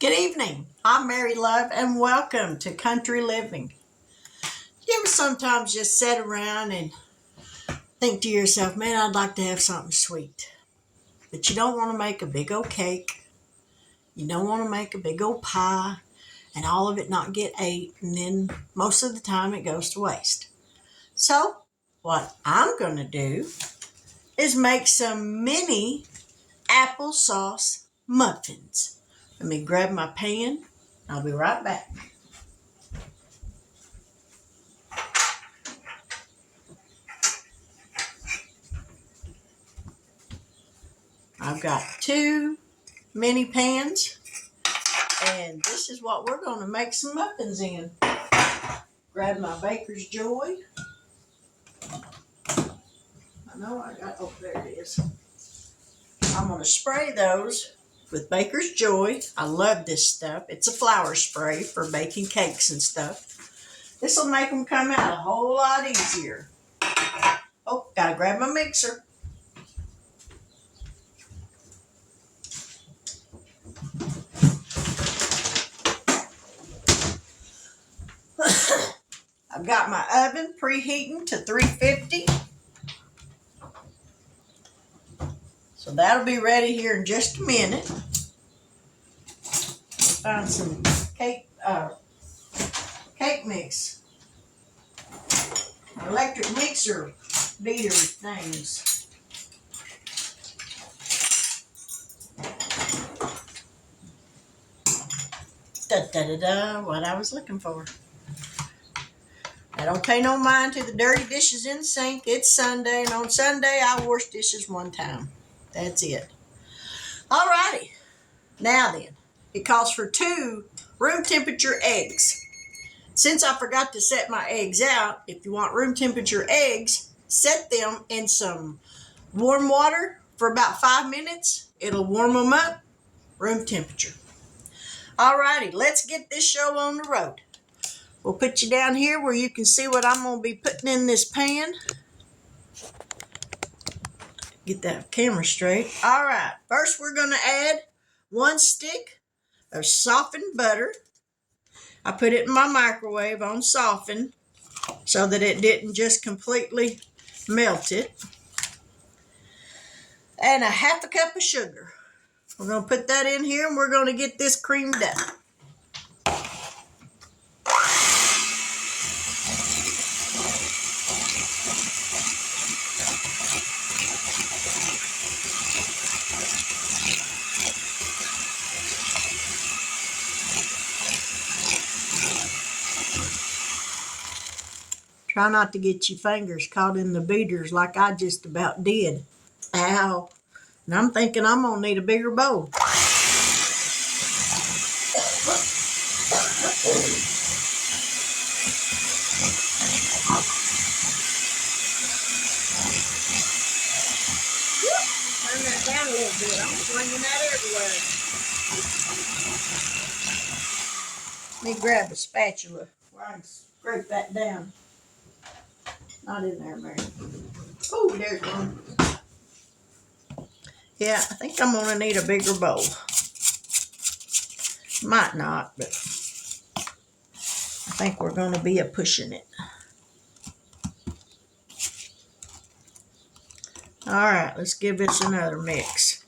Good evening. I'm Mary Love and welcome to Country Living. You ever sometimes just sit around and think to yourself, man, I'd like to have something sweet. But you don't want to make a big old cake. You don't want to make a big old pie and all of it not get ate, and then most of the time it goes to waste. So what I'm going to do is make some mini applesauce muffins. Let me grab my pan. I'll be right back. I've got 2 mini pans, and this is what we're going to make some muffins in. Grab my Baker's Joy. I know I got, oh, there it is. I'm going to spray those with Baker's Joy. I love this stuff. It's a flour spray for baking cakes and stuff. This will make them come out a whole lot easier. Oh, gotta grab my mixer. I've got my oven preheating to 350. So that'll be ready here in just a minute. Find some cake mix. Electric mixer beater things. Da-da-da-da, what I was looking for. I don't pay no mind to the dirty dishes in the sink. It's Sunday, and on Sunday I wash dishes one time. That's it. Alrighty. Now then, it calls for 2 room temperature eggs. Since I forgot to set my eggs out, if you want room temperature eggs, set them in some warm water for about 5 minutes. It'll warm them up, room temperature. Alrighty, let's get this show on the road. We'll put you down here where you can see what I'm going to be putting in this pan. Get that camera straight. All right, first we're going to add 1 stick of softened butter. I put it in my microwave on soften so that it didn't just completely melt it. And a 1/2 cup of sugar. We're going to put that in here and we're going to get this creamed up. Try not to get your fingers caught in the beaters like I just about did. Ow. And I'm thinking I'm going to need a bigger bowl. Turn that down a little bit. I'm swinging that everywhere. Let me grab a spatula where I can scrape that down. Not in there, Mary. Oh, there's one. Yeah, I think I'm going to need a bigger bowl. Might not, but I think we're going to be pushing it. All right, let's give this another mix.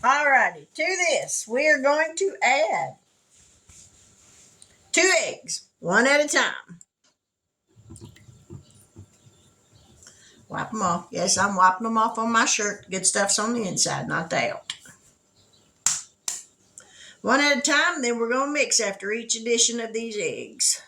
All righty, to this, we are going to add 2 eggs, 1 at a time. Wipe them off. Yes, I'm wiping them off on my shirt. Good stuff's on the inside, not the out. 1 at a time, then we're going to mix after each addition of these eggs.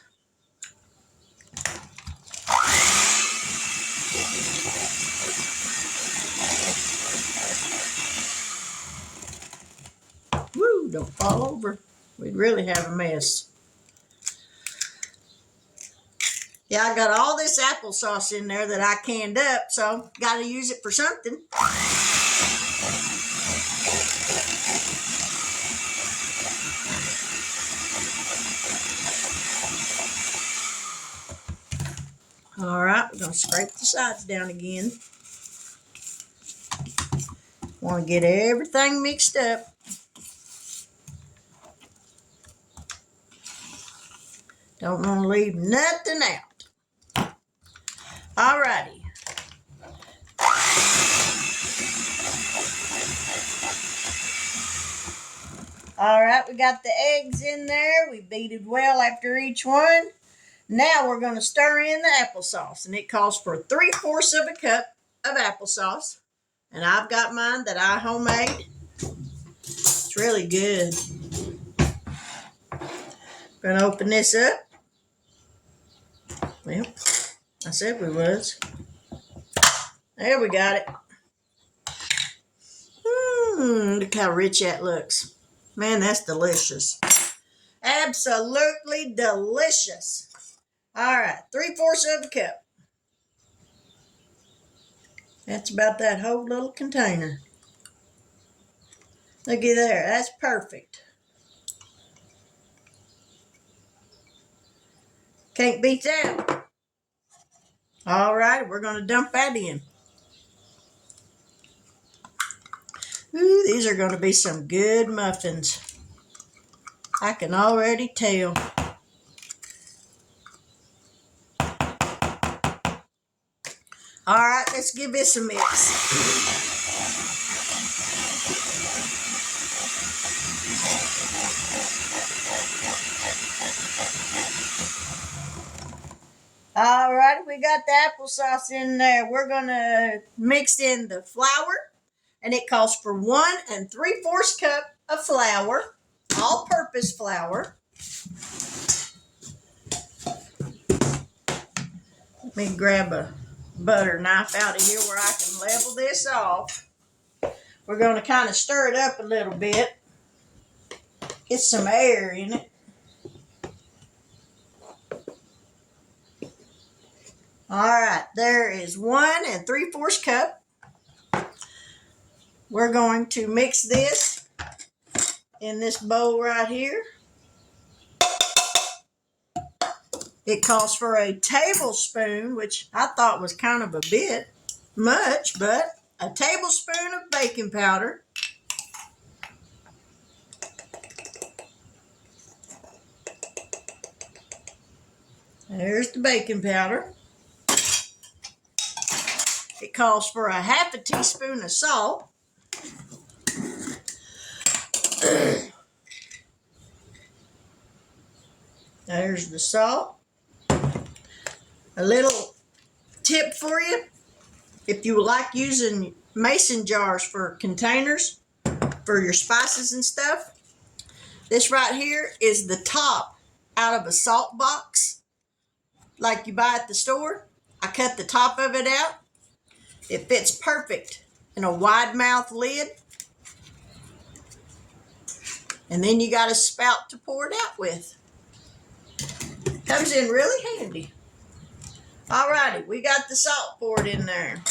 Woo, don't fall over. We'd really have a mess. Yeah, I got all this applesauce in there that I canned up, so got to use it for something. All right, we're going to scrape the sides down again. Want to get everything mixed up. Don't want to leave nothing out. All righty. All right, we got the eggs in there. We beat it well after each one. Now we're going to stir in the applesauce, and it calls for 3/4 of a cup of applesauce. And I've got mine that I homemade. It's really good. Going to open this up. Well, I said we was. There we got it. Look how rich that looks. Man, that's delicious. Absolutely delicious. All right, 3/4 of a cup. That's about that whole little container. Looky there, that's perfect. Can't beat that. All right, we're going to dump that in. Ooh, these are going to be some good muffins. I can already tell. All right, let's give this a mix. All right, we got the applesauce in there. We're going to mix in the flour, and it calls for 1 3/4 cup of flour, all-purpose flour. Let me grab a butter knife out of here where I can level this off. We're going to kind of stir it up a little bit. Get some air in it. All right, there is 1 3/4 cup. We're going to mix this in this bowl right here. It calls for a tablespoon, which I thought was kind of a bit much, but a tablespoon of baking powder. There's the baking powder. It calls for a 1/2 teaspoon of salt. There's the salt. A little tip for you. If you like using mason jars for containers for your spices and stuff, this right here is the top out of a salt box like you buy at the store. I cut the top of it out. It fits perfect in a wide mouth lid. And then you got a spout to pour it out with. Comes in really handy. Alrighty, we got the salt poured in there.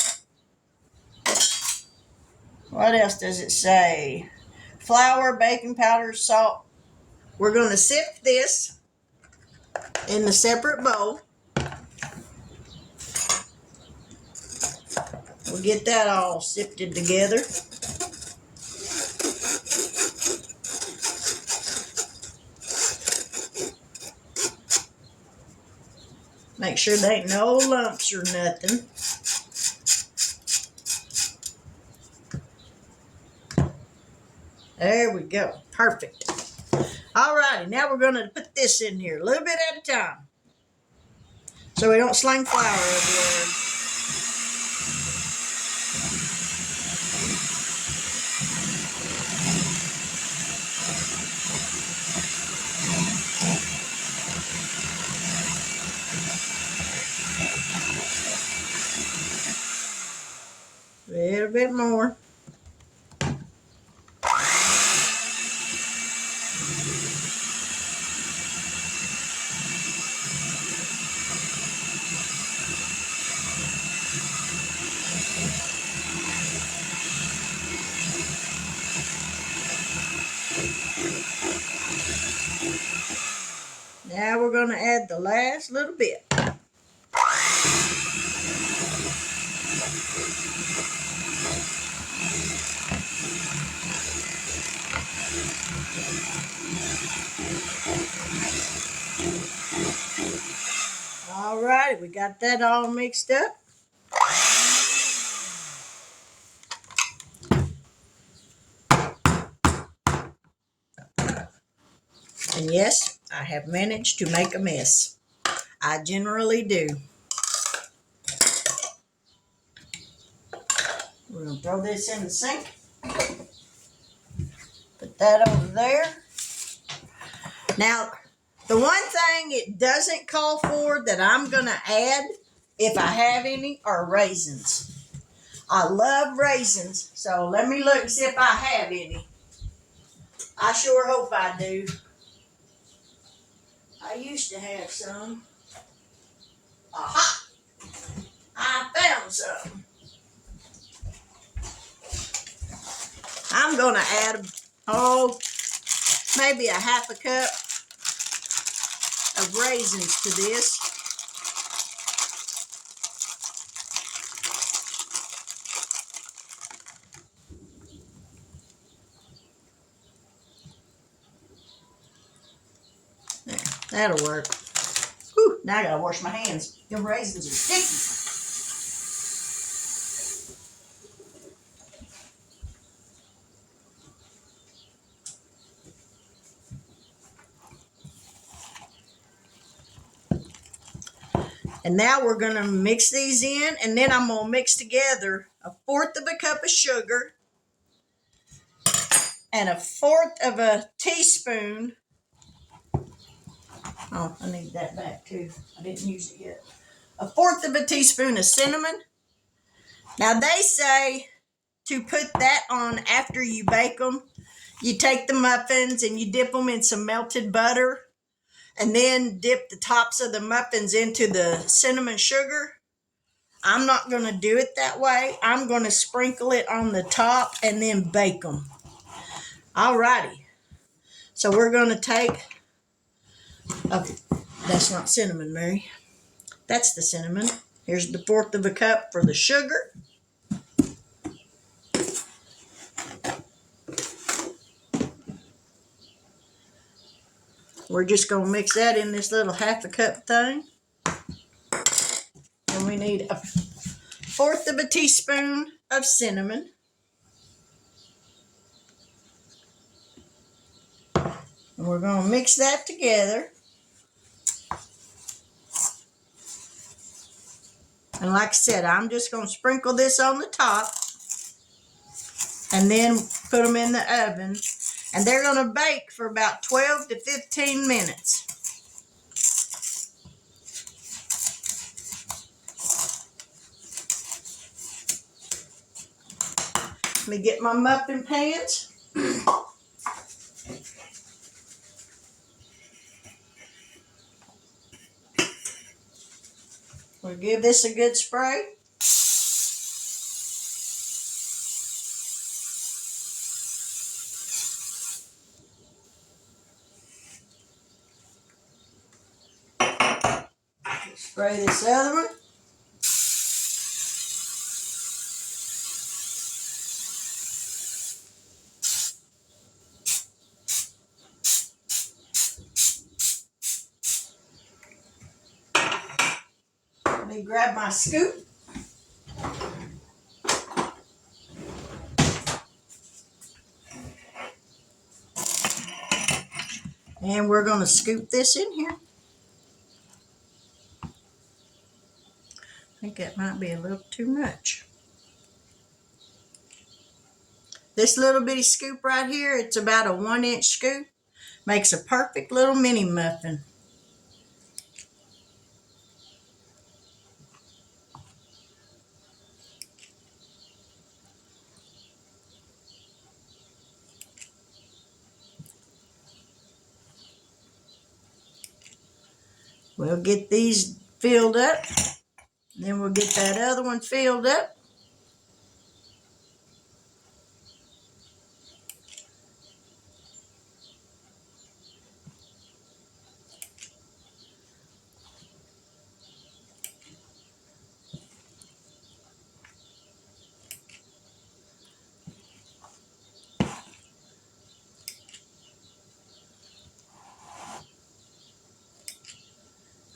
What else does it say? Flour, baking powder, salt. We're going to sift this in a separate bowl. We'll get that all sifted together. Make sure there ain't no lumps or nothing. There we go. Perfect. Alrighty, now we're going to put this in here a little bit at a time, so we don't sling flour everywhere. A little bit more. Now we're going to add the last little bit. right, we got that all mixed up. And yes, I have managed to make a mess. I generally do. We're going to throw this in the sink. Put that over there. Now, the one thing it doesn't call for that I'm going to add, if I have any, are raisins. I love raisins, so let me look and see if I have any. I sure hope I do. I used to have some. Aha! I found some. I'm going to add, maybe a half a cup of raisins to this. There, that'll work. Whew, now I gotta wash my hands. Them raisins are sticky. And now we're gonna mix these in, and then I'm gonna mix together 1/4 of a cup of sugar and 1/4 of a teaspoon. Oh, I need that back too. I didn't use it yet. 1/4 of a teaspoon of cinnamon. Now they say to put that on after you bake them. You take the muffins and you dip them in some melted butter, and then dip the tops of the muffins into the cinnamon sugar. I'm not going to do it that way. I'm going to sprinkle it on the top and then bake them. Alrighty. So we're going to take, that's not cinnamon, Mary. That's the cinnamon. Here's the 1/4 of a cup for the sugar. We're just going to mix that in this little half a cup thing. And we need 1/4 of a teaspoon of cinnamon. And we're going to mix that together. And like I said, I'm just going to sprinkle this on the top and then put them in the oven. And they're going to bake for about 12 to 15 minutes. Let me get my muffin pans. We'll give this a good spray. Spray this other one. Let me grab my scoop. And we're going to scoop this in here. I think that might be a little too much. This little bitty scoop right here, it's about a 1-inch scoop. Makes a perfect little mini muffin. We'll get these filled up. Then we'll get that other one filled up.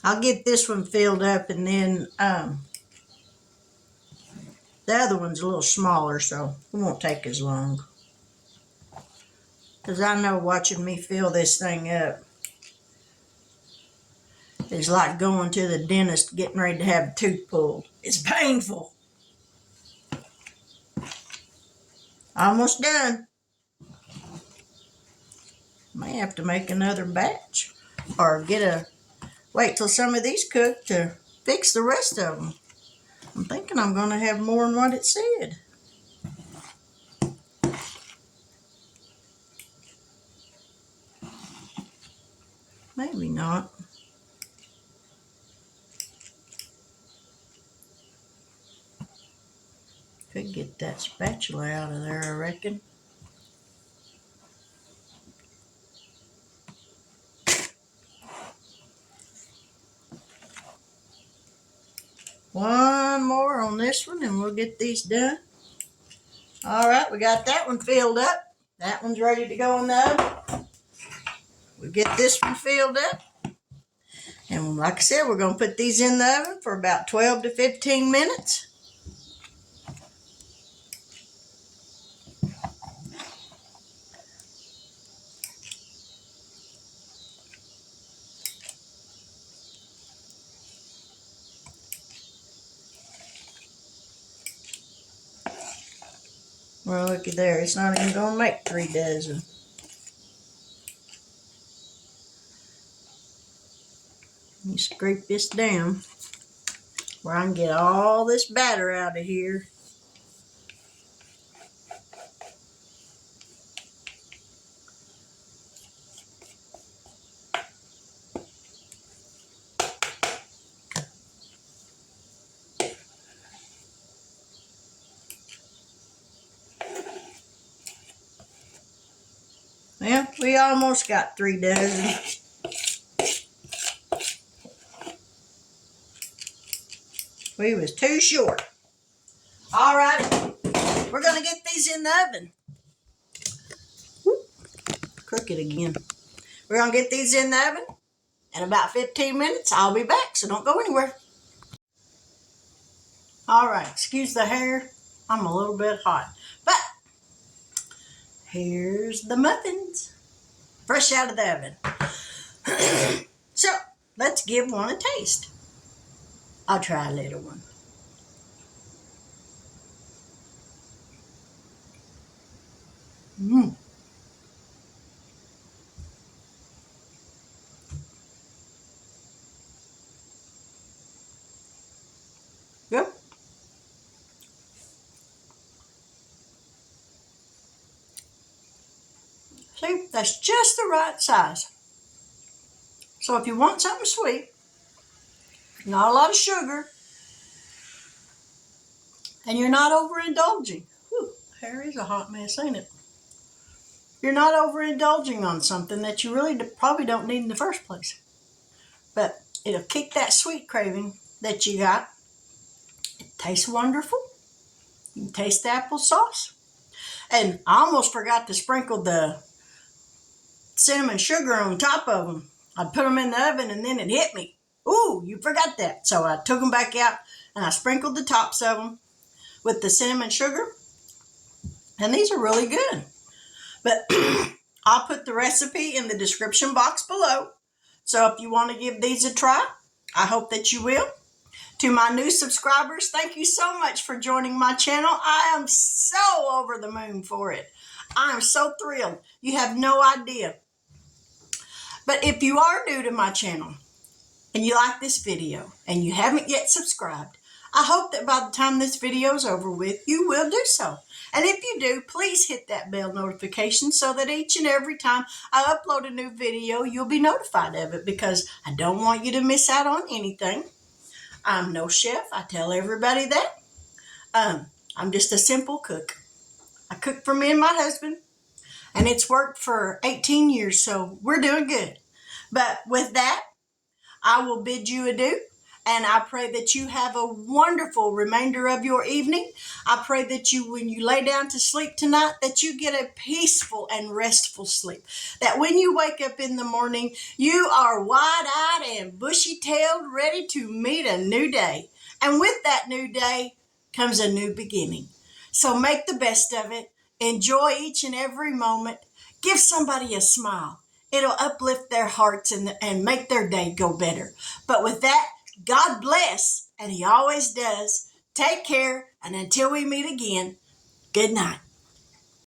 I'll get this one filled up, and then the other one's a little smaller, so it won't take as long. Because I know watching me fill this thing up is like going to the dentist getting ready to have a tooth pulled. It's painful. Almost done. May have to make another batch or wait till some of these cook to fix the rest of them. I'm thinking I'm going to have more than what it said. Maybe not. Could get that spatula out of there, I reckon. One more on this one and we'll get these done. All right, we got that one filled up. That one's ready to go in the oven. We'll get this one filled up. And like I said, we're going to put these in the oven for about 12 to 15 minutes. Well, looky there. It's not even going to make 3 dozen. Let me scrape this down where I can get all this batter out of here. Well, we almost got 3 dozen. We was too short. All right, we're going to get these in the oven. Whoop, crooked again. We're going to get these in the oven. In about 15 minutes, I'll be back, so don't go anywhere. All right, excuse the hair. I'm a little bit hot. But here's the muffins, fresh out of the oven. So let's give one a taste. I'll try a little one. Mmm. Yep. See, that's just the right size. So if you want something sweet, not a lot of sugar, and you're not overindulging. Whew, hair is a hot mess, ain't it? You're not overindulging on something that you really probably don't need in the first place. But it'll kick that sweet craving that you got. It tastes wonderful. You can taste the applesauce. And I almost forgot to sprinkle the cinnamon sugar on top of them. I put them in the oven and then it hit me. Ooh, you forgot that. So I took them back out and I sprinkled the tops of them with the cinnamon sugar. And these are really good. But I'll put the recipe in the description box below. So if you want to give these a try, I hope that you will. To my new subscribers, thank you so much for joining my channel. I am so over the moon for it. I am so thrilled. You have no idea. But if you are new to my channel and you like this video and you haven't yet subscribed, I hope that by the time this video is over with, you will do so. And if you do, please hit that bell notification so that each and every time I upload a new video, you'll be notified of it, because I don't want you to miss out on anything. I'm no chef. I tell everybody that. I'm just a simple cook. I cook for me and my husband, and it's worked for 18 years, so we're doing good. But with that, I will bid you adieu, And I pray that you have a wonderful remainder of your evening. I pray that you, when you lay down to sleep tonight, that you get a peaceful and restful sleep. That when you wake up in the morning, you are wide-eyed and bushy-tailed, ready to meet a new day. And with that new day comes a new beginning. So make the best of it. Enjoy each and every moment. Give somebody a smile. It'll uplift their hearts and make their day go better. But with that, God bless, and He always does. Take care, and until we meet again, good night.